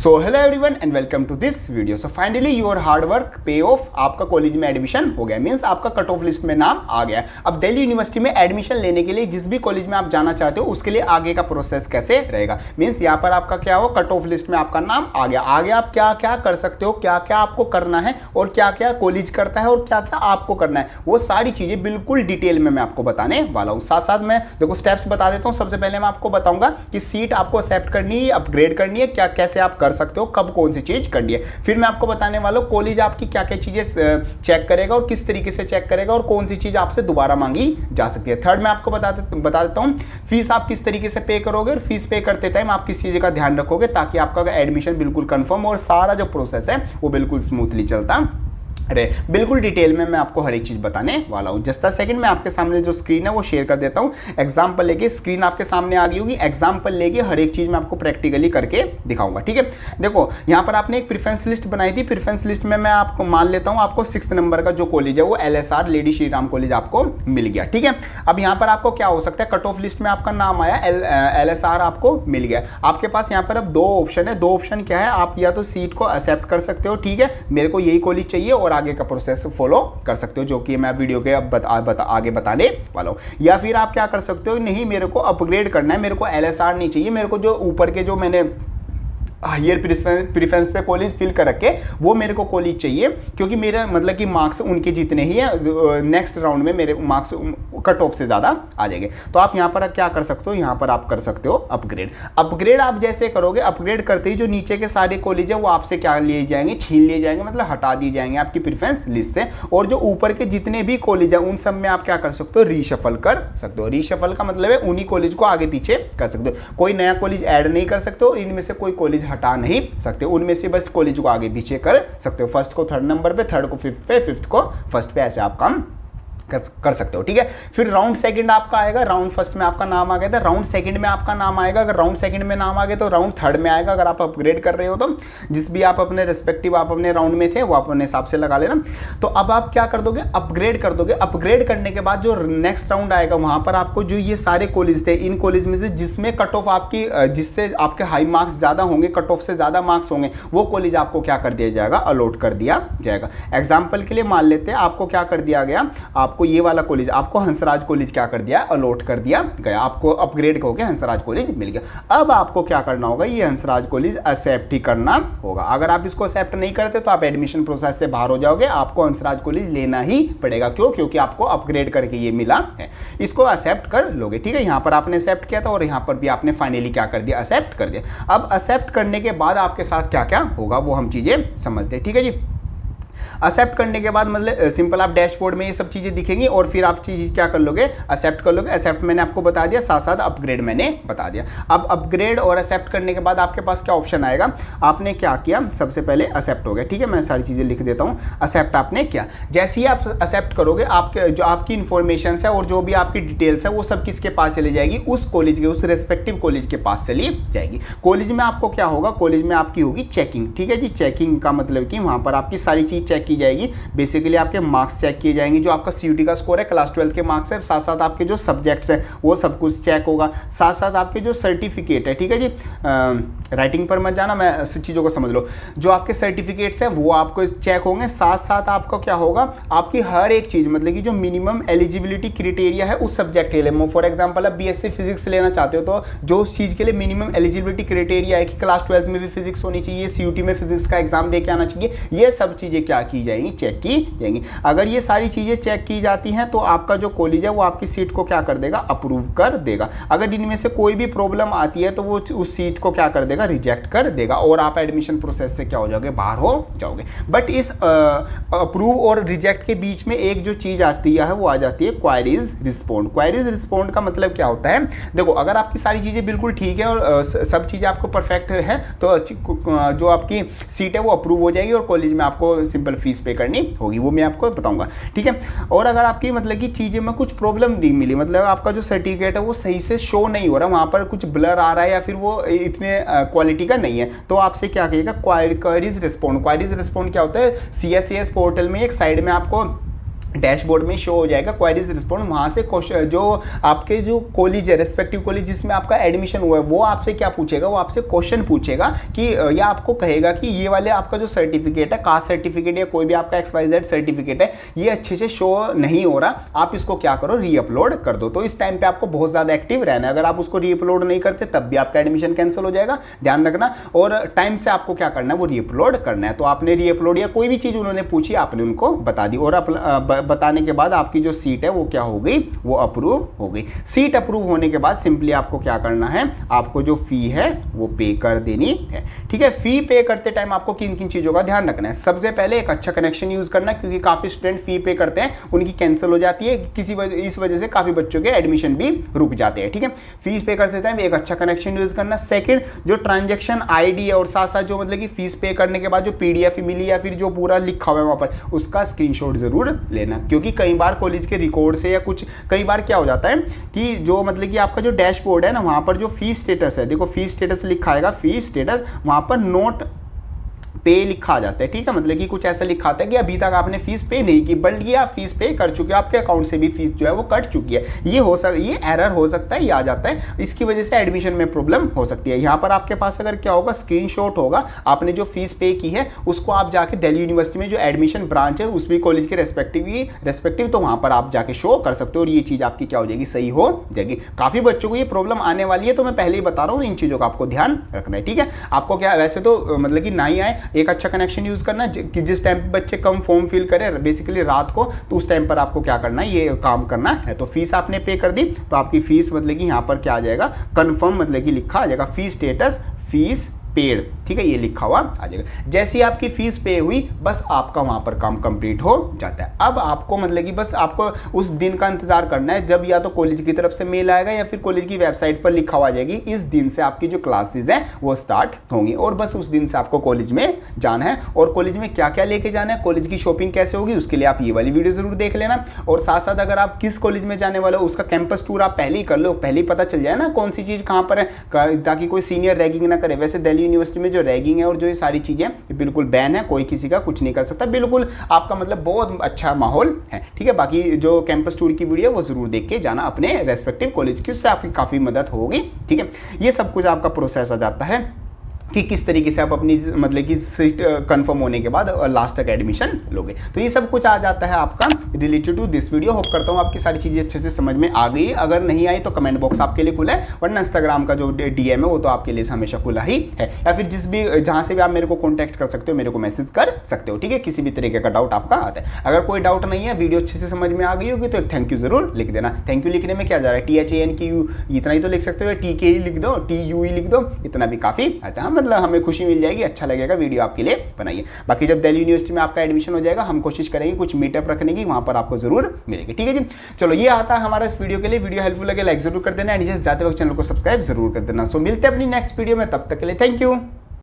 So hello everyone and welcome to this video. So finally your hard work pay off, आपका college में admission हो गया, means आपका cut off list में नाम आ गया। अब दिल्ली यूनिवर्सिटी में एडमिशन लेने के लिए जिस भी कॉलेज में आप जाना चाहते हो उसके लिए आगे का प्रोसेस कैसे रहेगा, मींस यहाँ पर आपका क्या हो, कट ऑफ लिस्ट में आपका नाम आ गया। आगे आप क्या क्या कर सकते हो, क्या क्या आपको करना है और क्या क्या कॉलेज करता है और क्या क्या आपको करना है, वो सारी चीजें बिल्कुल डिटेल में मैं आपको बताने वाला हूँ। साथ साथ मैं देखो स्टेप्स बता देता हूँ। सबसे पहले मैं आपको बताऊंगा कि सीट आपको एक्सेप्ट करनी है, अपग्रेड करनी है, क्या कैसे आप कर सकते हो, कब कौन सी चीज करनी है। फिर मैं आपको बताने वाला हूं कॉलेज आपकी क्या क्या चीजें चेक करेगा और किस तरीके से चेक करेगा और कौन सी चीज आपसे दोबारा मांगी जा सकती है। थर्ड मैं आपको बता देता हूं फीस आप किस तरीके से पे करोगे और फीस पे करते टाइम आप किस चीज का ध्यान रखोगे ताकि आपका एडमिशन बिल्कुल कंफर्म और सारा जो प्रोसेस है वो बिल्कुल स्मूथली चलता अरे बिल्कुल डिटेल में मैं आपको हर एक चीज बताने वाला हूं। जस्ट अ सेकंड, मैं आपके सामने जो स्क्रीन है वो शेयर कर देता हूं। एग्जांपल लेके स्क्रीन आपके सामने आ गई होगी, एग्जांपल लेके हर एक चीज मैं आपको प्रैक्टिकली करके दिखाऊंगा। ठीक है, देखो यहां पर आपने एक प्रेफरेंस लिस्ट बनाई थी। प्रेफरेंस लिस्ट में मैं आपको मान लेता हूं आपको 6 नंबर का जो कॉलेज है वो LSR lady Shri Ram college आपको मिल गया। ठीक है, अब यहां पर आपको क्या हो सकता है, कट ऑफ लिस्ट में आपका नाम आया, LSR आपको मिल गया। आपके पास यहां पर अब दो ऑप्शन है। दो ऑप्शन क्या है, आप या तो सीट को एक्सेप्ट कर सकते हो, ठीक है मेरे को यही कॉलेज चाहिए, और आगे का प्रोसेस फॉलो कर सकते हो जो कि मैं वीडियो के अब आगे बताने वाला हूं। या फिर आप क्या कर सकते हो, नहीं मेरे को अपग्रेड करना है, मेरे को LSR नहीं चाहिए, मेरे को जो ऊपर के जो मैंने हायर प्रेफरेंस पे कॉलेज फिल कर रखे वो मेरे को कॉलेज चाहिए, क्योंकि मेरा मतलब कि मार्क्स उनके जितने ही है, नेक्स्ट राउंड में मेरे मार्क्स कट ऑफ से ज़्यादा आ जाएंगे। तो आप यहाँ पर क्या कर सकते हो, यहाँ पर आप कर सकते हो अपग्रेड। अपग्रेड आप जैसे करोगे, अपग्रेड करते ही जो नीचे के सारे कॉलेज है वो आपसे क्या लिए जाएंगे, छीन लिए जाएंगे, मतलब हटा दिए जाएंगे आपकी प्रेफरेंस लिस्ट से। और जो ऊपर के जितने भी कॉलेज है उन सब में आप क्या कर सकते हो, रीशफल कर सकते हो। रीशफल का मतलब है उन्हीं कॉलेज को आगे पीछे कर सकते हो, कोई नया कॉलेज ऐड नहीं कर सकते हो, इनमें से कोई कॉलेज हटा नहीं सकते, उनमें से बस कॉलेज को आगे पीछे कर सकते हो। फर्स्ट को थर्ड नंबर पे, थर्ड को फिफ्थ पे, फिफ्थ को फर्स्ट पे, ऐसे आप काम कर सकते हो। ठीक है, फिर राउंड सेकंड आपका आएगा। राउंड फर्स्ट में आपका नाम आ गया था, राउंड सेकंड में आपका नाम आएगा। अगर राउंड सेकंड में नाम आ गया तो राउंड थर्ड में आएगा। अगर आप अपग्रेड कर रहे हो तो जिस भी आप अपने रिस्पेक्टिव आप अपने राउंड में थे वो आप अपने हिसाब से लगा लेना। तो अब आप क्या कर दोगे, अपग्रेड कर दोगे। अपग्रेड करने के बाद जो नेक्स्ट राउंड आएगा वहां पर आपको जो ये सारे कॉलेज थे, इन कॉलेज में से जिसमें कट ऑफ आपकी, जिससे आपके हाई मार्क्स ज्यादा होंगे, कट ऑफ से ज्यादा मार्क्स होंगे, वो कॉलेज आपको क्या कर दिया जाएगा, अलॉट कर दिया जाएगा। एग्जाम्पल के लिए मान लेते हैं आपको क्या कर दिया गया, आपको ये वाला कॉलेज, आपको हंसराज कॉलेज क्या कर दिया, अलॉट कर दिया गया, आपको अपग्रेड होकर हंसराज कॉलेज मिल गया। अब आपको क्या करना होगा, ये हंसराज कॉलेज एक्सेप्ट ही करना होगा। अगर आप इसको एक्सेप्ट नहीं करते तो आप एडमिशन प्रोसेस से बाहर हो जाओगे, आपको हंसराज कॉलेज लेना ही पड़ेगा। क्यों, क्योंकि आपको अपग्रेड करके ये मिला है, इसको एक्सेप्ट कर लोगे। ठीक है, यहां पर आपने एक्सेप्ट किया था और यहां पर भी आपने फाइनली क्या कर दिया, एक्सेप्ट कर दिया। अब एक्सेप्ट करने के बाद आपके साथ क्या क्या होगा वो हम चीजें समझते हैं। ठीक है जी, एक्सेप्ट करने के बाद मतलब सिंपल आप डैशबोर्ड में ये सब चीज़ें दिखेंगी और फिर आप चीज़ क्या कर लोगे, एक्सेप्ट कर लोगे। एक्सेप्ट मैंने आपको बता दिया, साथ साथ अपग्रेड मैंने बता दिया। अब अपग्रेड और एक्सेप्ट करने के बाद आपके पास क्या ऑप्शन आएगा, आपने क्या किया, सबसे पहले एक्सेप्ट हो गया। ठीक है, मैं सारी चीज़ें लिख देता हूँ। एक्सेप्ट आपने किया, जैसे ही आप एक्सेप्ट करोगे आपके जो आपकी इन्फॉर्मेशन है और जो भी आपकी डिटेल्स है वो सब किसके पास चली जाएगी, उस कॉलेज के, उस रेस्पेक्टिव कॉलेज के पास चली जाएगी। कॉलेज में आपको क्या होगा, कॉलेज में आपकी होगी चेकिंग। ठीक है जी, चेकिंग का मतलब कि वहाँ पर आपकी सारी चीज़ चेक की जाएगी। बेसिकली आपके मार्क्स चेक किए जाएंगे, जो आपका CUT का स्कोर है, क्लास 12 के मार्क्स है, साथ साथ आपके जो सब्जेक्ट्स हैं वो सब कुछ चेक होगा। साथ साथ आपके जो सर्टिफिकेट है, ठीक है जी, राइटिंग पर मत जाना, मैं चीज़ों को समझ लो, जो आपके सर्टिफिकेट्स हैं वो आपको चेक होंगे। साथ साथ आपका क्या होगा, आपकी हर एक चीज़ मतलब कि जो मिनिमम एलिजिबिलिटी क्राइटेरिया है उस सब्जेक्ट के लिए, फॉर एग्जाम्पल आप BSc फिजिक्स लेना चाहते हो तो जो उस चीज़ के लिए मिनिमम एलिजिबिलिटी क्राइटेरिया है कि क्लास 12 में भी फिजिक्स होनी चाहिए, CUT में फिजिक्स का एग्जाम दे के आना चाहिए, ये सब चीज़ें क्या की जाएंगी, चेक की जाएंगी। अगर ये सारी चीजें चेक की जाती हैं तो आपका जो कॉलेज है वो आपकी सीट को क्या कर देगा, अप्रूव कर देगा। अगर इनमें से कोई भी प्रॉब्लम आती है तो वो उस सीट को क्या कर देगा, रिजेक्ट कर देगा और आप एडमिशन प्रोसेस से क्या हो जाओगे, बाहर हो जाओगे। बट इस अप्रूव और रिजेक्ट के बीच में एक जो चीज आती है वो आ जाती है क्वायरीज रिस्पॉन्ड। क्वायरीज रिस्पॉन्ड का मतलब क्या होता है, देखो अगर आपकी सारी चीजें बिल्कुल ठीक है और सब चीजें आपको परफेक्ट है तो जो आपकी सीट है वो अप्रूव हो जाएगी और कॉलेज में आपको सिंपल फीस पे करनी होगी, वो मैं आपको बताऊंगा। ठीक है, और अगर आपकी मतलब कि चीज़ें में कुछ प्रॉब्लम नहीं मिली, मतलब आपका जो सर्टिफिकेट है वो सही से शो नहीं हो रहा, वहाँ पर कुछ ब्लर आ रहा है या फिर वो इतने क्वालिटी का नहीं है, तो आपसे क्या कहेगा, क्वायरीज रिस्पॉन्ड। क्वायरीज रिस्पॉन्ड क्या होता है, CSCS पोर्टल में एक साइड में आपको डैशबोर्ड में शो हो जाएगा क्वेरीज रिस्पॉन्ड। वहाँ से क्वेश्चन जो आपके जो कॉलेज है, रेस्पेक्टिव कॉलेज जिसमें आपका एडमिशन हुआ है, वो आपसे क्या पूछेगा, वो आपसे क्वेश्चन पूछेगा कि या आपको कहेगा कि ये वाले आपका जो सर्टिफिकेट है, कास्ट सर्टिफिकेट या कोई भी आपका XYZ सर्टिफिकेट है, ये अच्छे से शो नहीं हो रहा, आप इसको क्या करो, रीअपलोड कर दो। तो इस टाइम पे आपको बहुत ज़्यादा एक्टिव रहना है। अगर आप उसको रीअपलोड नहीं करते तब भी आपका एडमिशन कैंसिल हो जाएगा, ध्यान रखना। और टाइम से आपको क्या करना है, वो रीअपलोड करना है। तो आपने रीअपलोड या कोई भी चीज़ उन्होंने पूछी, आपने उनको बता दी, और बताने के बाद आपकी जो सीट है वो क्या हो गई, वो अप्रूव हो गई। सीट अप्रूव होने के बाद सिंपली आपको क्या करना है, आपको जो फी है वो पे कर देनी है, ठीक है। फी पे करते टाइम आपको किन किन चीज़ों का ध्यान रखना है। सबसे पहले एक अच्छा कनेक्शन यूज़ करना, क्योंकि काफ़ी स्टूडेंट फी पे करते हैं, उनकी कैंसिल हो जाती है इस वजह से काफ़ी बच्चों के एडमिशन भी रुक जाते हैं, ठीक है। फीस पे करते टाइम एक अच्छा कनेक्शन यूज़ करना। सेकेंड, जो ट्रांजेक्शन ID है और साथ साथ जो मतलब कि फीस पे करने के बाद जो PDF मिली या फिर जो पूरा लिखा हुआ है वहाँ पर, उसका स्क्रीनशॉट जरूर लेना, क्योंकि कई बार कॉलेज के रिकॉर्ड से या कुछ कई बार क्या हो जाता है कि जो मतलब कि आपका जो डैशबोर्ड है ना, वहाँ पर जो फीस स्टेटस है, देखो फीस स्टेटस लिखा आएगा, फीस स्टेटस वहाँ पर नोट पे लिखा आ जाता है, ठीक है। मतलब कि कुछ ऐसा लिखा आता है कि अभी तक आपने फीस पे नहीं की, बल्कि आप फीस पे कर चुके हो, आपके अकाउंट से भी फीस जो है वो कट चुकी है। ये एरर हो सकता है, ये आ जाता है, इसकी वजह से एडमिशन में प्रॉब्लम हो सकती है। यहाँ पर आपके पास अगर क्या होगा, स्क्रीनशॉट होगा, आपने जो फीस पे की है उसको आप जाके दिल्ली यूनिवर्सिटी में जो एडमिशन ब्रांच है उसमें कॉलेज के रेस्पेक्टिव तो वहाँ पर आप जाके शो कर सकते हो, और ये चीज़ आपकी क्या हो जाएगी, सही हो जाएगी। काफ़ी बच्चों को ये प्रॉब्लम आने वाली है, तो मैं पहले ही बता रहा हूँ, इन चीज़ों का आपको ध्यान रखना है, ठीक है। आपको क्या वैसे तो मतलब कि ना ही आए, एक अच्छा कनेक्शन यूज करना कि जिस टाइम पे बच्चे कम फॉर्म फिल करें बेसिकली रात को, तो उस टाइम पर आपको क्या करना है, ये काम करना है। तो फीस आपने पे कर दी, तो आपकी फीस मतलब कि यहाँ पर क्या आ जाएगा, कंफर्म मतलब कि लिखा आ जाएगा, फीस स्टेटस फीस पेड, ठीक है, ये लिखा हुआ आ जाएगा। जैसे ही आपकी फीस पे हुई, बस आपका वहां पर काम कंप्लीट हो जाता है। अब आपको मतलब कि बस आपको उस दिन का इंतजार करना है जब या तो कॉलेज की तरफ से मेल आएगा या फिर कॉलेज की वेबसाइट पर लिखा हुआ आ जाएगी, इस दिन से आपकी जो क्लासेस हैं वो स्टार्ट होंगी, और बस उस दिन से आपको कॉलेज में जाना है। और कॉलेज में क्या क्या लेके जाना है, कॉलेज की शॉपिंग कैसे होगी, उसके लिए आप ये वाली वीडियो जरूर देख लेना। और साथ साथ अगर आप किस कॉलेज में जाने वाले हो उसका कैंपस टूर आप पहले ही कर लो, पहले ही पता चल जाए ना कौन सी चीज़ कहाँ पर है, ताकि कोई सीनियर रैगिंग ना करे। वैसे दिल्ली यूनिवर्सिटी में जो रैगिंग है और जो ये सारी चीजें ये बिल्कुल बैन है, कोई किसी का कुछ नहीं कर सकता, बिल्कुल आपका मतलब बहुत अच्छा माहौल है, ठीक है। बाकी जो कैंपस टूर की वीडियो वो जरूर देख के जाना अपने रेस्पेक्टिव कॉलेज की, उससे आपकी काफी मदद होगी, ठीक है। ये सब कुछ आपका प्रोसेस आ जाता है कि किस तरीके से आप अपनी मतलब कि सीट कंफर्म होने के बाद लास्ट तक एडमिशन लोगे। तो ये सब कुछ आ जाता है आपका related to this video. Hope करता हूँ आपकी सारी चीज़ें अच्छे से समझ में आ गई। अगर नहीं आई तो कमेंट बॉक्स आपके लिए खुला है, वरना इंस्टाग्राम का जो DM है वो तो आपके लिए हमेशा खुला ही है, या फिर जहाँ से भी आप मेरे को कॉन्टैक्ट कर सकते हो, मेरे को मैसेज कर सकते हो, ठीक है। किसी भी तरीके का डाउट आपका आता है, अगर कोई डाउट नहीं है, वीडियो अच्छे से समझ में आ गई होगी, तो एक थैंक यू जरूर लिख देना। थैंक यू लिखने में क्या जा रहा है, THANKU इतना ही तो लिख सकते हो, TK ही लिख दो, TU ही लिख दो, इतना भी काफ़ी आता है, मतलब हमें खुशी मिल जाएगी, अच्छा लगेगा, वीडियो आपके लिए बनाइए। बाकी जब दिल्ली यूनिवर्सिटी में आपका एडमिशन हो जाएगा, हम कोशिश करेंगे कुछ मीटअप रखने की, वहां पर आपको जरूर मिलेगी, ठीक है जी। चलो ये आता है हमारा इस वीडियो के लिए। वीडियो हेल्पफुल लगे लाइक जरूर कर देना, एंड जाते वक्त चैनल को सब्सक्राइब जरूर कर देना। सो मिलते हैं अपनी नेक्स्ट वीडियो में, तब तक के लिए थैंक यू।